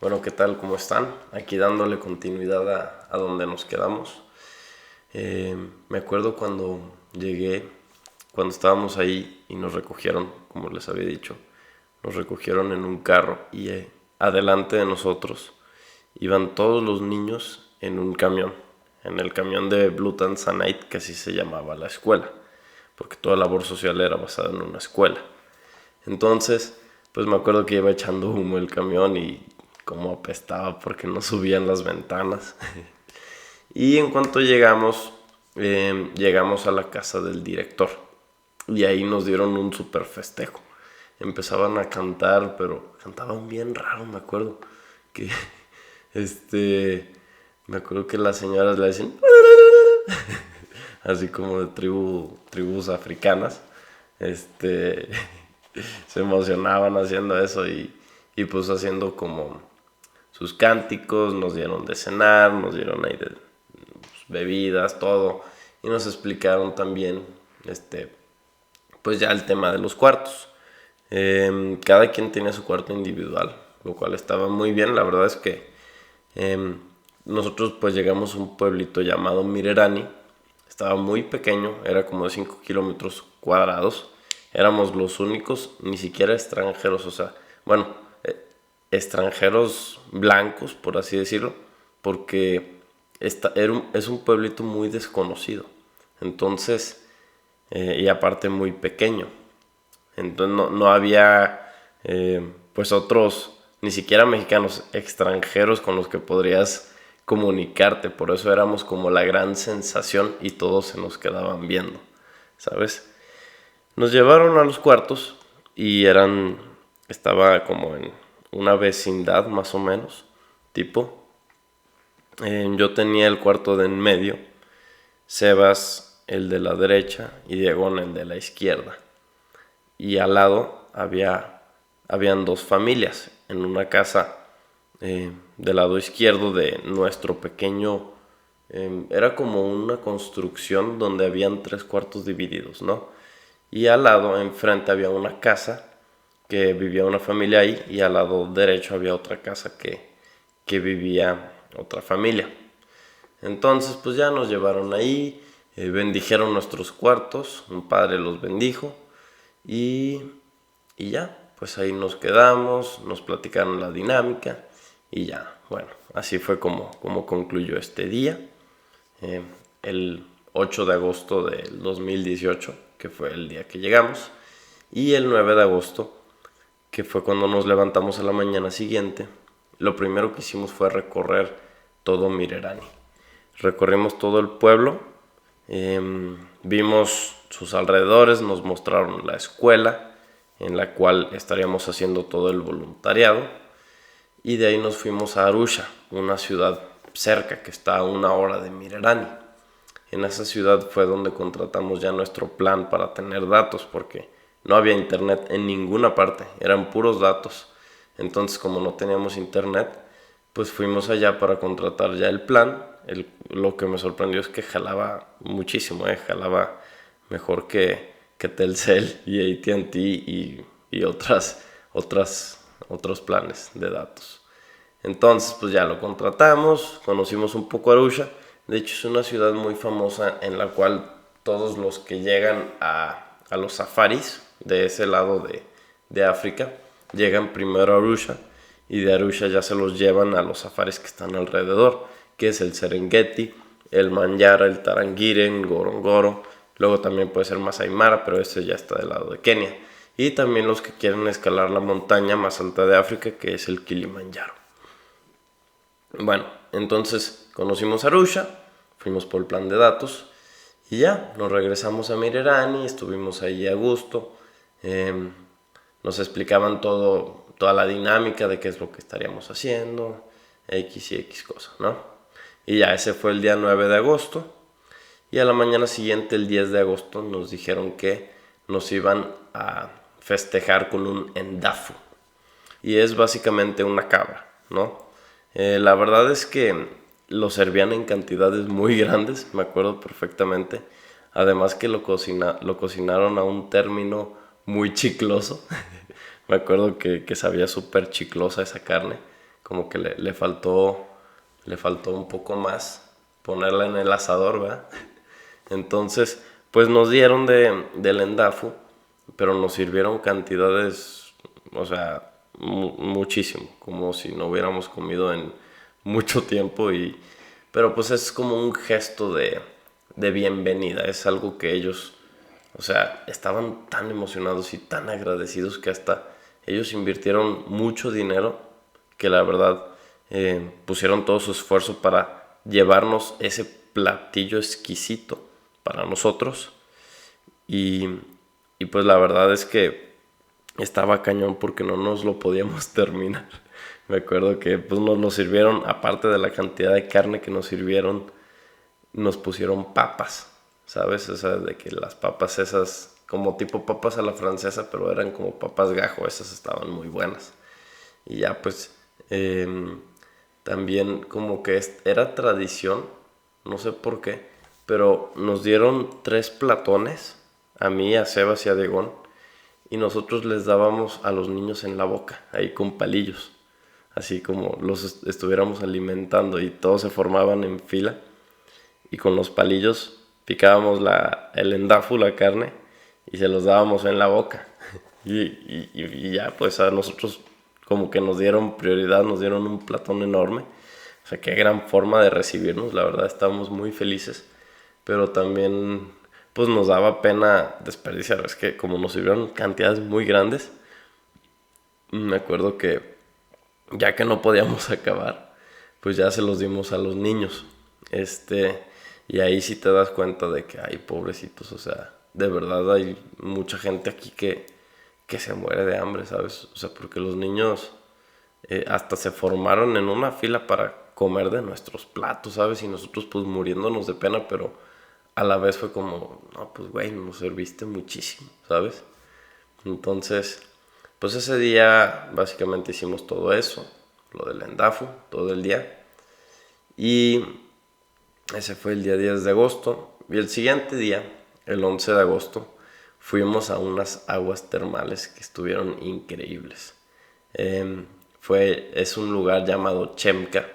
Bueno, ¿qué tal? ¿Cómo están? Aquí dándole continuidad a donde nos quedamos. Me acuerdo cuando llegué, cuando estábamos ahí y nos recogieron, como les había dicho, nos recogieron en un carro y adelante de nosotros iban todos los niños en un camión, en el camión de Blue Tanzanite, que así se llamaba la escuela, porque toda labor social era basada en una escuela. Entonces, pues me acuerdo que iba echando humo el camión y como apestaba porque no subían las ventanas. Y en cuanto llegamos a la casa del director. Y ahí nos dieron un super festejo. Empezaban a cantar, pero cantaban bien raro, me acuerdo. Que, este, me acuerdo que las señoras le decían, así como de tribus africanas. Este, se emocionaban haciendo eso y pues haciendo como sus cánticos, nos dieron de cenar, nos dieron ahí de bebidas, todo, y nos explicaron también, pues ya el tema de los cuartos. Cada quien tiene su cuarto individual, lo cual estaba muy bien. La verdad es que eh, nosotros pues llegamos a un pueblito llamado Mirerani. Estaba muy pequeño, era como de 5 kilómetros cuadrados. Éramos los únicos, ni siquiera extranjeros, o sea, bueno, extranjeros blancos, por así decirlo, porque es un pueblito muy desconocido. Entonces, y aparte muy pequeño. Entonces no había pues otros, ni siquiera mexicanos, extranjeros con los que podrías comunicarte. Por eso éramos como la gran sensación y todos se nos quedaban viendo, ¿sabes? Nos llevaron a los cuartos y estaba como en una vecindad más o menos, tipo. Yo tenía el cuarto de en medio, Sebas el de la derecha y Diego el de la izquierda. Y al lado habían dos familias en una casa del lado izquierdo de nuestro pequeño. Era como una construcción donde habían tres cuartos divididos, ¿no? Y al lado, enfrente, había una casa que vivía una familia ahí y al lado derecho había otra casa que vivía otra familia. Entonces pues ya nos llevaron ahí, bendijeron nuestros cuartos, un padre los bendijo y, y ya, pues ahí nos quedamos, nos platicaron la dinámica y ya, bueno, así fue como concluyó este día, eh, el 8 de agosto del 2018, que fue el día que llegamos, y el 9 de agosto, que fue cuando nos levantamos a la mañana siguiente. Lo primero que hicimos fue recorrer todo Mirerani. Recorrimos todo el pueblo, vimos sus alrededores, nos mostraron la escuela en la cual estaríamos haciendo todo el voluntariado y de ahí nos fuimos a Arusha, una ciudad cerca que está a 1 hora de Mirerani. En esa ciudad fue donde contratamos ya nuestro plan para tener datos porque no había internet en ninguna parte, eran puros datos. Entonces como no teníamos internet, pues fuimos allá para contratar ya el plan. Lo que me sorprendió es que jalaba muchísimo, jalaba mejor que Telcel y AT&T y otros planes de datos. Entonces pues ya lo contratamos, conocimos un poco Arusha. De hecho es una ciudad muy famosa en la cual todos los que llegan a los safaris de ese lado de África llegan primero a Arusha y de Arusha ya se los llevan a los safaris que están alrededor, que es el Serengeti, el Manyara, el Tarangire, el Ngorongoro. Luego también puede ser Masai Mara, pero ese ya está del lado de Kenia. Y también los que quieren escalar la montaña más alta de África, que es el Kilimanjaro. Bueno, entonces conocimos Arusha, fuimos por el plan de datos y ya, nos regresamos a Mirerani, estuvimos ahí a gusto, eh, nos explicaban toda la dinámica de qué es lo que estaríamos haciendo, X y X cosas, ¿no? Y ya, ese fue el día 9 de agosto y a la mañana siguiente, el 10 de agosto, nos dijeron que nos iban a festejar con un endafu y es básicamente una cabra, ¿no? La verdad es que lo servían en cantidades muy grandes, me acuerdo perfectamente. Además que lo cocinaron a un término muy chicloso. Me acuerdo que sabía súper chiclosa esa carne, como que le faltó un poco más ponerla en el asador, ¿verdad? Entonces, pues nos dieron del endafu, pero nos sirvieron cantidades, o sea, muchísimo, como si no hubiéramos comido en mucho tiempo pero pues es como un gesto de bienvenida, es algo que ellos, o sea, estaban tan emocionados y tan agradecidos que hasta ellos invirtieron mucho dinero, que la verdad pusieron todo su esfuerzo para llevarnos ese platillo exquisito para nosotros. Y, y pues la verdad es que estaba cañón porque no nos lo podíamos terminar. Me acuerdo que pues nos lo sirvieron, aparte de la cantidad de carne que nos sirvieron, nos pusieron papas, ¿sabes? O sea, de que las papas esas, como tipo papas a la francesa, pero eran como papas gajo, esas estaban muy buenas. Y ya pues también como que era tradición, no sé por qué, pero nos dieron 3 platones, a mí, a Sebas y a Degón, y nosotros les dábamos a los niños en la boca, ahí con palillos, así como los estuviéramos alimentando y todos se formaban en fila y con los palillos picábamos el endafu, la carne, y se los dábamos en la boca. Y ya, pues a nosotros como que nos dieron prioridad, nos dieron un platón enorme. O sea, qué gran forma de recibirnos, la verdad estábamos muy felices, pero también pues nos daba pena desperdiciar, es que como nos sirvieron cantidades muy grandes, me acuerdo que ya que no podíamos acabar, pues ya se los dimos a los niños. Y ahí sí te das cuenta de que hay pobrecitos, o sea, de verdad hay mucha gente aquí que se muere de hambre, ¿sabes? O sea, porque los niños hasta se formaron en una fila para comer de nuestros platos, ¿sabes? Y nosotros pues muriéndonos de pena, pero a la vez fue como, no, pues güey, nos serviste muchísimo, ¿sabes? Entonces, pues ese día básicamente hicimos todo eso, lo del endafu, todo el día. Y ese fue el día 10 de agosto. Y el siguiente día, el 11 de agosto, fuimos a unas aguas termales que estuvieron increíbles. Es un lugar llamado Chemka,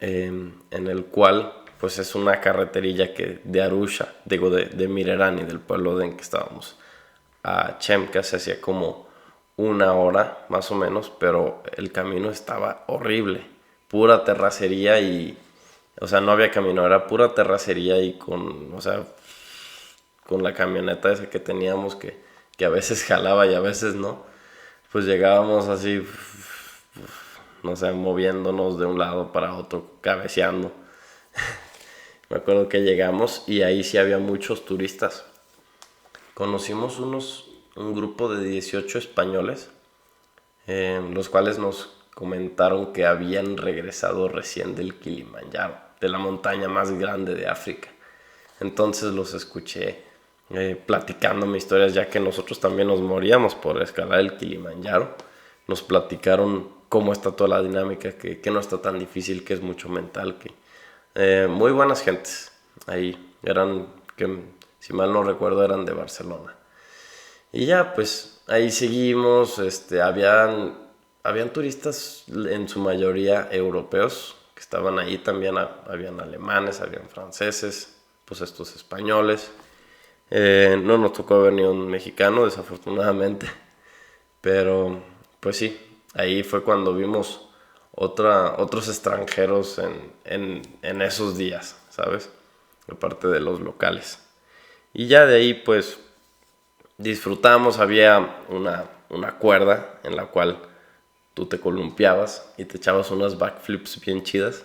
en el cual pues es una carreterilla que de Arusha, digo de Mirerani, del pueblo en que estábamos, a Chemka se hacía como 1 hora más o menos, pero el camino estaba horrible, pura terracería o sea, no había camino, era pura terracería y o sea, con la camioneta esa que teníamos que a veces jalaba y a veces no, pues llegábamos así, no sé, moviéndonos de un lado para otro, cabeceando. Me acuerdo que llegamos y ahí sí había muchos turistas. Conocimos un grupo de 18 españoles, los cuales nos comentaron que habían regresado recién del Kilimanjaro, de la montaña más grande de África. Entonces los escuché platicándome historias, ya que nosotros también nos moríamos por escalar el Kilimanjaro. Nos platicaron cómo está toda la dinámica, que no está tan difícil, que es mucho mental, muy buenas gentes. Ahí eran, que si mal no recuerdo, eran de Barcelona. Y ya, pues ahí seguimos, habían turistas en su mayoría europeos que estaban ahí también, habían alemanes, habían franceses, pues estos españoles. No nos tocó ver ni un mexicano, desafortunadamente, pero pues sí, ahí fue cuando vimos otros extranjeros en esos días, ¿sabes? Aparte de los locales. Y ya de ahí pues disfrutamos, había una cuerda en la cual tú te columpiabas y te echabas unas backflips bien chidas.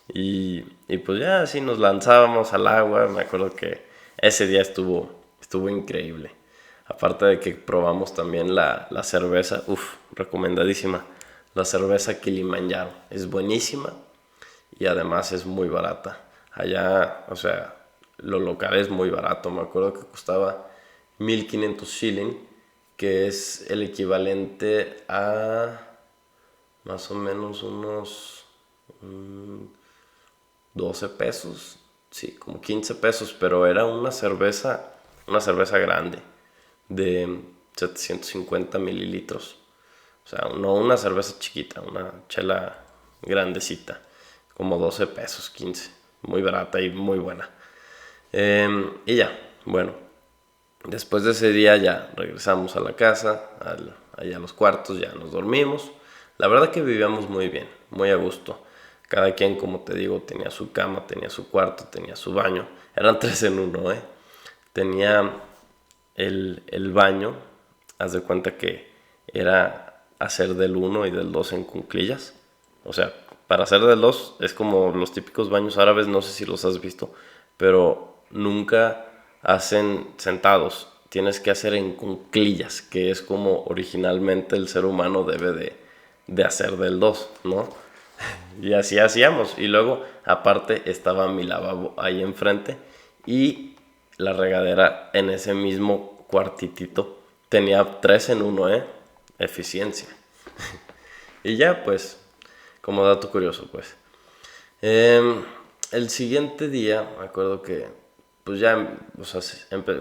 Y pues ya así nos lanzábamos al agua. Me acuerdo que ese día estuvo increíble. Aparte de que probamos también la cerveza, recomendadísima. La cerveza Kilimanjaro es buenísima y además es muy barata. Allá, o sea, lo local es muy barato. Me acuerdo que costaba 1500 shilling, que es el equivalente a más o menos unos 12 pesos, sí, como 15 pesos, pero era una cerveza grande de 750 mililitros. O sea, no una cerveza chiquita, una chela grandecita, como 12 pesos, 15. Muy barata y muy buena. Y ya, bueno, después de ese día ya regresamos a la casa, allá a los cuartos, ya nos dormimos. La verdad que vivíamos muy bien, muy a gusto. Cada quien, como te digo, tenía su cama, tenía su cuarto, tenía su baño. Eran tres en uno, ¿eh? Tenía el baño, haz de cuenta que era hacer del uno y del 2 en cuclillas. O sea, para hacer del 2 es como los típicos baños árabes, no sé si los has visto, pero nunca hacen sentados. Tienes que hacer en cuclillas, que es como originalmente el ser humano debe de hacer del 2, ¿no? Y así hacíamos. Y luego, aparte, estaba mi lavabo ahí enfrente y la regadera en ese mismo cuartitito. Tenía tres en uno, ¿eh? Eficiencia. Y ya, pues, como dato curioso, pues. El siguiente día, me acuerdo que, pues ya, o sea,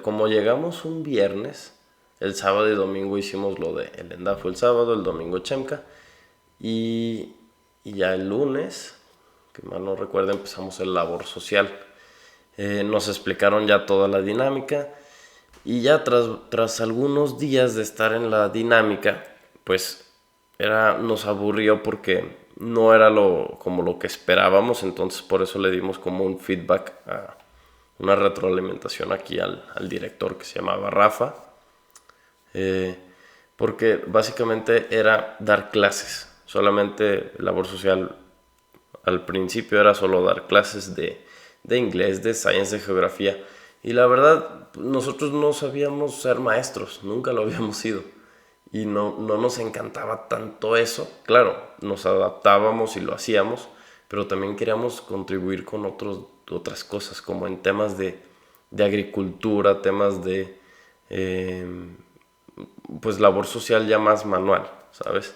como llegamos un viernes, el sábado y domingo hicimos lo de el ENDA fue el sábado, el domingo Chemca, y, y ya el lunes, que mal no recuerdo, empezamos el labor social. Nos explicaron ya toda la dinámica y ya tras algunos días de estar en la dinámica, pues nos aburrió porque no era como lo que esperábamos, entonces por eso le dimos como un feedback, una retroalimentación aquí al director que se llamaba Rafa, eh, porque básicamente era dar clases, solamente labor social al principio era solo dar clases de inglés, de science, de geografía. Y la verdad, nosotros no sabíamos ser maestros, nunca lo habíamos sido. Y no nos encantaba tanto eso. Claro, nos adaptábamos y lo hacíamos, pero también queríamos contribuir con otras cosas, como en temas de agricultura, temas de eh, pues labor social ya más manual, ¿sabes?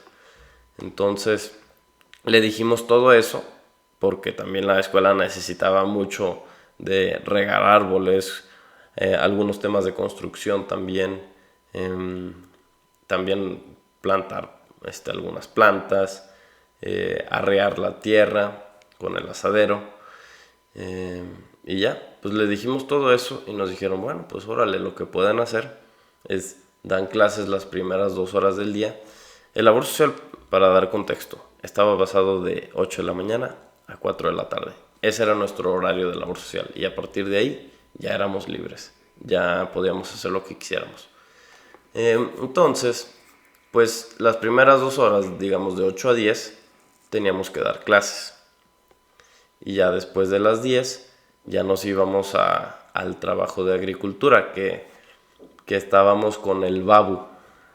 Entonces le dijimos todo eso porque también la escuela necesitaba mucho de regar árboles, algunos temas de construcción también, em, también plantar algunas plantas, arrear la tierra con el asadero. Y ya, pues le dijimos todo eso y nos dijeron, bueno, pues órale, lo que pueden hacer es dan clases las primeras 2 horas del día. El labor social, para dar contexto, estaba basado de 8 de la mañana a 4 de la tarde. Ese era nuestro horario de labor social y a partir de ahí ya éramos libres, ya podíamos hacer lo que quisiéramos. Entonces, pues las primeras 2 horas, digamos de 8 a 10, teníamos que dar clases. Y ya después de las 10 ya nos íbamos al trabajo de agricultura, que estábamos con el babu.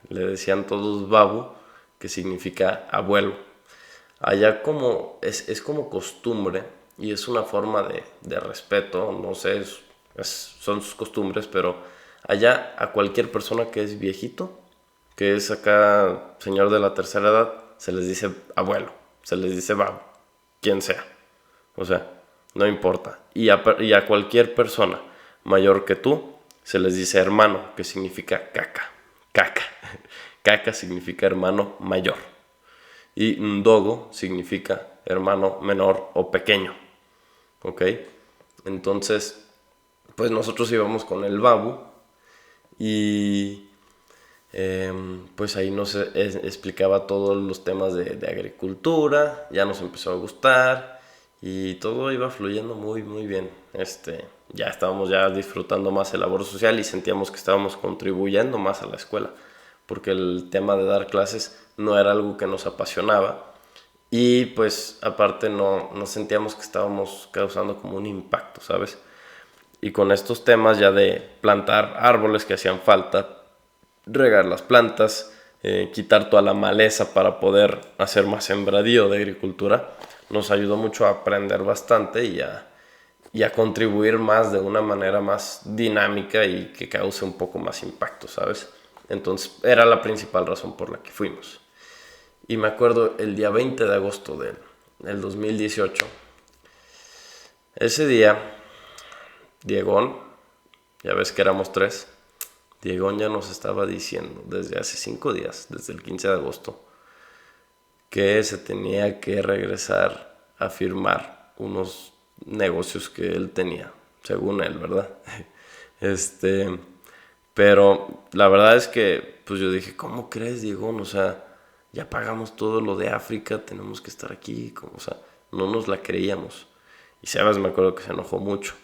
Le decían todos babu, que significa abuelo. Allá como es como costumbre y es una forma de respeto, no sé, son sus costumbres, pero allá a cualquier persona que es viejito, que es acá señor de la tercera edad, se les dice abuelo, se les dice babu, quien sea. O sea, no importa. Y a cualquier persona mayor que tú se les dice hermano, que significa caca. Caca. Caca significa hermano mayor. Y ndogo significa hermano menor o pequeño. ¿Ok? Entonces, pues nosotros íbamos con el babu y pues ahí nos explicaba todos los temas de agricultura, ya nos empezó a gustar y todo iba fluyendo muy muy bien. Ya estábamos ya disfrutando más el labor social y sentíamos que estábamos contribuyendo más a la escuela, porque el tema de dar clases no era algo que nos apasionaba y pues aparte no sentíamos que estábamos causando como un impacto, ¿sabes? Y con estos temas ya de plantar árboles que hacían falta, regar las plantas, quitar toda la maleza para poder hacer más sembradío de agricultura, nos ayudó mucho a aprender bastante y a contribuir más de una manera más dinámica y que cause un poco más impacto, ¿sabes? Entonces era la principal razón por la que fuimos. Y me acuerdo el día 20 de agosto del 2018, ese día, Diegón, ya ves que éramos tres, Diegón ya nos estaba diciendo desde hace 5 días, desde el 15 de agosto, que se tenía que regresar a firmar unos negocios que él tenía, según él, ¿verdad? Este, pero la verdad es que, pues yo dije, ¿cómo crees, Diego? O sea, ya pagamos todo lo de África, tenemos que estar aquí, o sea, no nos la creíamos. Y Sebas me acuerdo que se enojó mucho.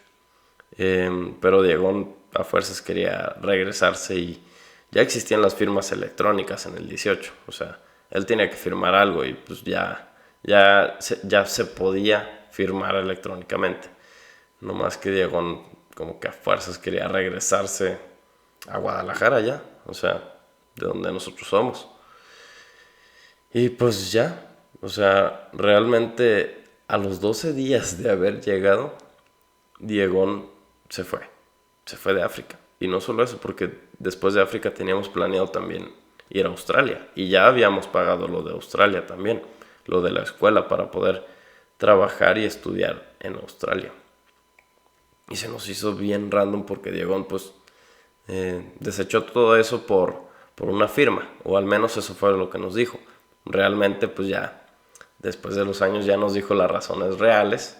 Pero Diego a fuerzas quería regresarse y ya existían las firmas electrónicas en el 18. O sea, él tenía que firmar algo y pues ya se podía firmar electrónicamente. No más que Diego como que a fuerzas quería regresarse a Guadalajara ya. O sea, de donde nosotros somos. Y pues ya, o sea, realmente a los 12 días de haber llegado, Diegón se fue de África. Y no solo eso, porque después de África teníamos planeado también ir a Australia. Y ya habíamos pagado lo de Australia también, lo de la escuela para poder trabajar y estudiar en Australia. Y se nos hizo bien random porque Diegón pues desechó todo eso por una firma, o al menos eso fue lo que nos dijo. Realmente pues ya, después de los años ya nos dijo las razones reales,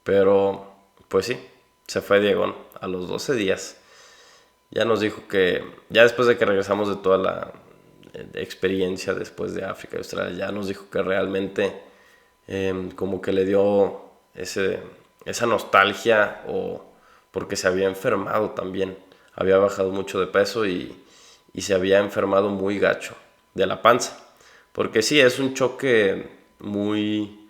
pero pues sí, se fue Diego a los 12 días. Ya nos dijo que, ya después de que regresamos de toda la experiencia después de África y Australia, ya nos dijo que realmente como que le dio esa nostalgia o porque se había enfermado también. Había bajado mucho de peso y se había enfermado muy gacho de la panza. Porque sí, es un choque muy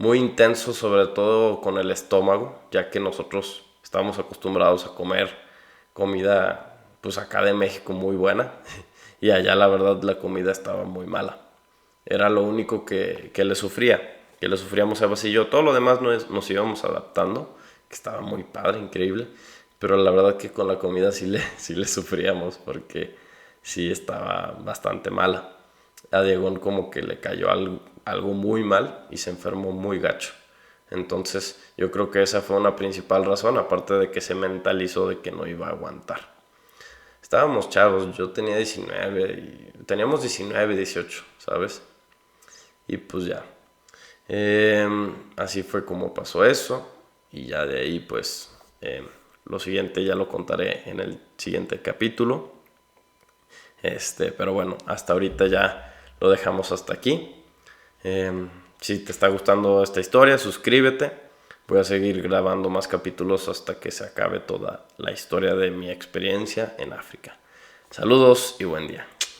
intenso, sobre todo con el estómago, ya que nosotros estamos acostumbrados a comer comida, pues acá de México muy buena, y allá la verdad la comida estaba muy mala. Era lo único que le sufría, que le sufríamos Sebas y yo. Todo lo demás nos íbamos adaptando, que estaba muy padre, increíble, pero la verdad que con la comida sí le sufríamos, porque sí estaba bastante mala. A Diego como que le cayó algo muy mal y se enfermó muy gacho. Entonces yo creo que esa fue una principal razón, aparte de que se mentalizó de que no iba a aguantar. Estábamos chavos, yo tenía 19 y teníamos 19, 18, ¿sabes? Y pues ya. Así fue como pasó eso y ya de ahí pues lo siguiente ya lo contaré en el siguiente capítulo. Pero bueno, hasta ahorita ya lo dejamos hasta aquí. Si te está gustando esta historia, suscríbete. Voy a seguir grabando más capítulos hasta que se acabe toda la historia de mi experiencia en África. Saludos y buen día.